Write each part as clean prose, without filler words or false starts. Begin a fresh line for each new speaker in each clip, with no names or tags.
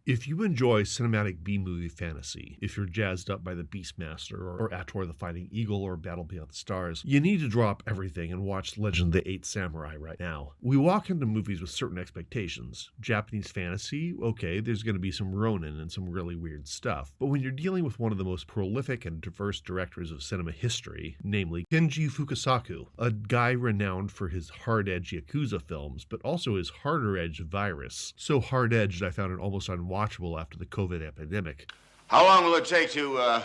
If you enjoy cinematic B-movie fantasy, if you're jazzed up by the Beastmaster or Ator the Fighting Eagle or Battle Beyond the Stars, you need to drop everything and watch Legend of the Eight Samurai right now. We walk into movies with certain expectations. Japanese fantasy, okay, there's going to be some Ronin and some really weird stuff. But when you're dealing with one of the most prolific and diverse directors of cinema history, namely Kenji Fukasaku, a guy renowned for his hard-edged yakuza films, but also his harder-edged Virus. So hard-edged I found it almost unwatchable after the COVID epidemic.
How long will it take to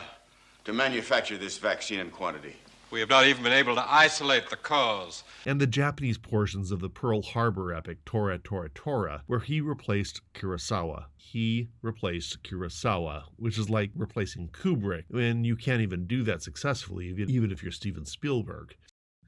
manufacture this vaccine in quantity?
We have not even been able to isolate the cause.
And the Japanese portions of the Pearl Harbor epic Tora Tora Tora, where he replaced Kurosawa. Which is like replacing Kubrick, and you can't even do that successfully, even if you're Steven Spielberg.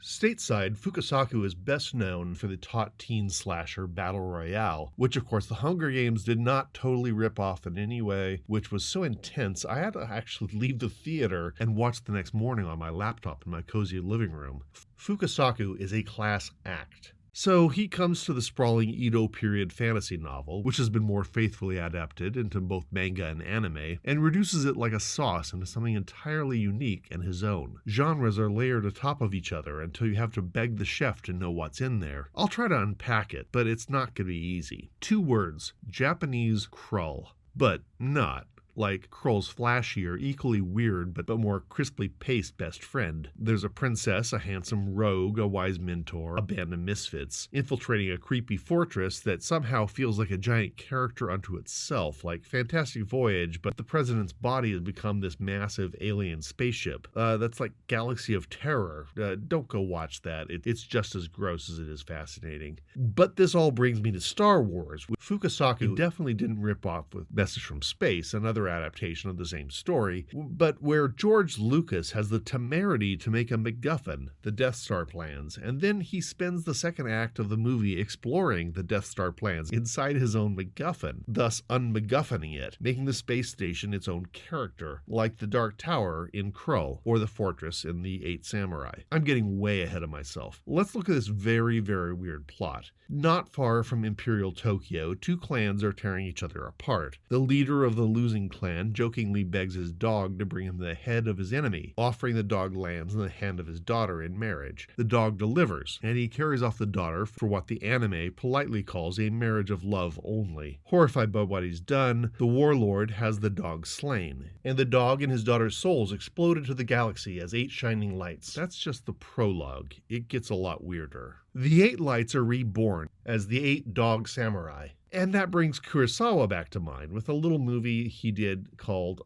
Stateside, Fukasaku is best known for the taut teen slasher Battle Royale, which of course the Hunger Games did not totally rip off in any way, which was so intense I had to actually leave the theater and watch the next morning on my laptop in my cozy living room. Fukasaku is a class act. So he comes to the sprawling Edo period fantasy novel, which has been more faithfully adapted into both manga and anime, and reduces it like a sauce into something entirely unique and his own. Genres are layered atop of each other until you have to beg the chef to know what's in there. I'll try to unpack it, but it's not going to be easy. 2 words, Japanese Krull, but not like Krull's flashier, equally weird but more crisply paced best friend. There's a princess, a handsome rogue, a wise mentor, a band of misfits, infiltrating a creepy fortress that somehow feels like a giant character unto itself, like Fantastic Voyage, but the president's body has become this massive alien spaceship. That's like Galaxy of Terror. Don't go watch that. It's just as gross as it is fascinating. But this all brings me to Star Wars. Fukasaku definitely didn't rip off with Message from Space, another adaptation of the same story, but where George Lucas has the temerity to make a MacGuffin, the Death Star plans, and then he spends the second act of the movie exploring the Death Star plans inside his own MacGuffin, thus un-MacGuffining it, making the space station its own character, like the Dark Tower in Krull, or the Fortress in the Eight Samurai. I'm getting way ahead of myself. Let's look at this very, very weird plot. Not far from Imperial Tokyo, 2 clans are tearing each other apart. The leader of the losing clan jokingly begs his dog to bring him the head of his enemy. Offering the dog lands in the hand of his daughter in marriage. The dog delivers, and he carries off the daughter for what the anime politely calls a marriage of love only. Horrified by what he's done, the warlord has the dog slain, and the dog and his daughter's souls explode into the galaxy as 8 shining lights. That's just the prologue. It gets a lot weirder. The 8 lights are reborn as the 8 dog samurai. And that brings Kurosawa back to mind with a little movie he did called,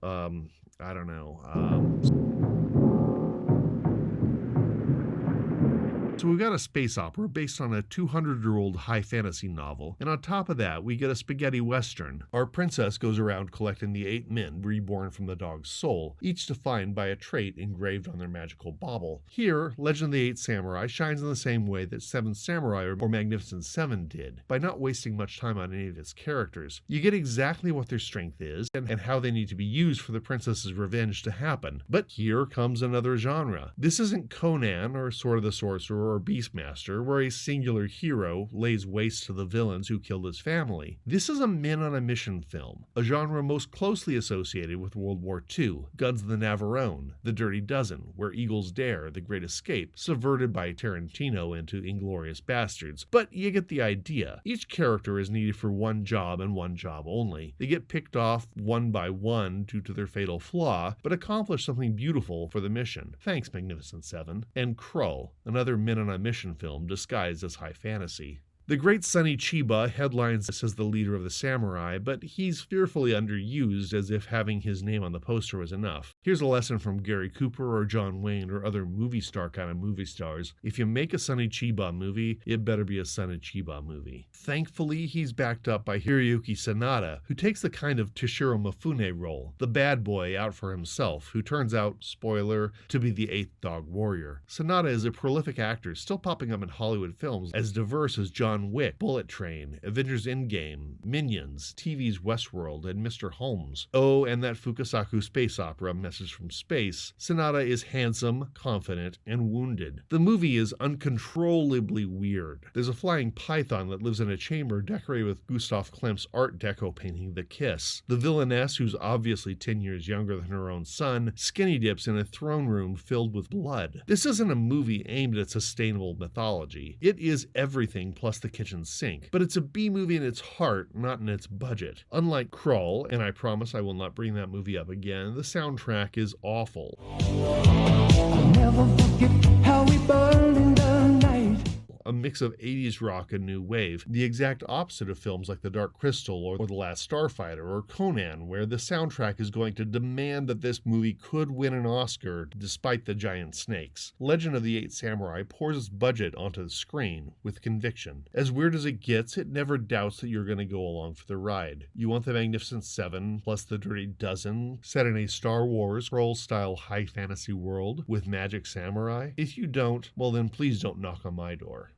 So we've got a space opera based on a 200-year-old high fantasy novel, and on top of that, we get a spaghetti western. Our princess goes around collecting the 8 men reborn from the dog's soul, each defined by a trait engraved on their magical bauble. Here, Legend of the Eight Samurai shines in the same way that Seven Samurai or Magnificent Seven did, by not wasting much time on any of its characters. You get exactly what their strength is, and how they need to be used for the princess's revenge to happen. But here comes another genre. This isn't Conan or Sword of the Sorcerer or Beastmaster, where a singular hero lays waste to the villains who killed his family. This is a men on a mission film, a genre most closely associated with World War II, Guns of the Navarone, The Dirty Dozen, Where Eagles Dare, The Great Escape, subverted by Tarantino into Inglourious Bastards. But you get the idea. Each character is needed for one job and one job only. They get picked off one by one due to their fatal flaw, but accomplish something beautiful for the mission. Thanks, Magnificent Seven. And Krull, another men on a mission film disguised as high fantasy. The great Sonny Chiba headlines this as the leader of the samurai, but he's fearfully underused as if having his name on the poster was enough. Here's a lesson from Gary Cooper or John Wayne or other movie star kind of movie stars. If you make a Sonny Chiba movie, it better be a Sonny Chiba movie. Thankfully, he's backed up by Hiroyuki Sanada, who takes the kind of Toshiro Mifune role, the bad boy out for himself, who turns out, spoiler, to be the 8th Dog Warrior. Sanada is a prolific actor, still popping up in Hollywood films as diverse as John Wick, Bullet Train, Avengers Endgame, Minions, TV's Westworld, and Mr. Holmes. Oh, and that Fukasaku space opera message from space, Sonata is handsome, confident, and wounded. The movie is uncontrollably weird. There's a flying python that lives in a chamber decorated with Gustav Klimt's Art Deco painting The Kiss. The villainess, who's obviously 10 years younger than her own son, skinny dips in a throne room filled with blood. This isn't a movie aimed at sustainable mythology. It is everything plus the kitchen sink, but it's a B-movie in its heart, not in its budget. Unlike Krull, and I promise I will not bring that movie up again, the soundtrack is awful.
I'll never forget how we burned in the night.
A mix of 80s rock and new wave, the exact opposite of films like The Dark Crystal or The Last Starfighter or Conan, where the soundtrack is going to demand that this movie could win an Oscar despite the giant snakes. Legend of the Eight Samurai pours its budget onto the screen with conviction. As weird as it gets, it never doubts that you're going to go along for the ride. You want the Magnificent Seven plus the Dirty Dozen set in a Star Wars Krull-style high fantasy world with magic samurai? If you don't, well then please don't knock on my door.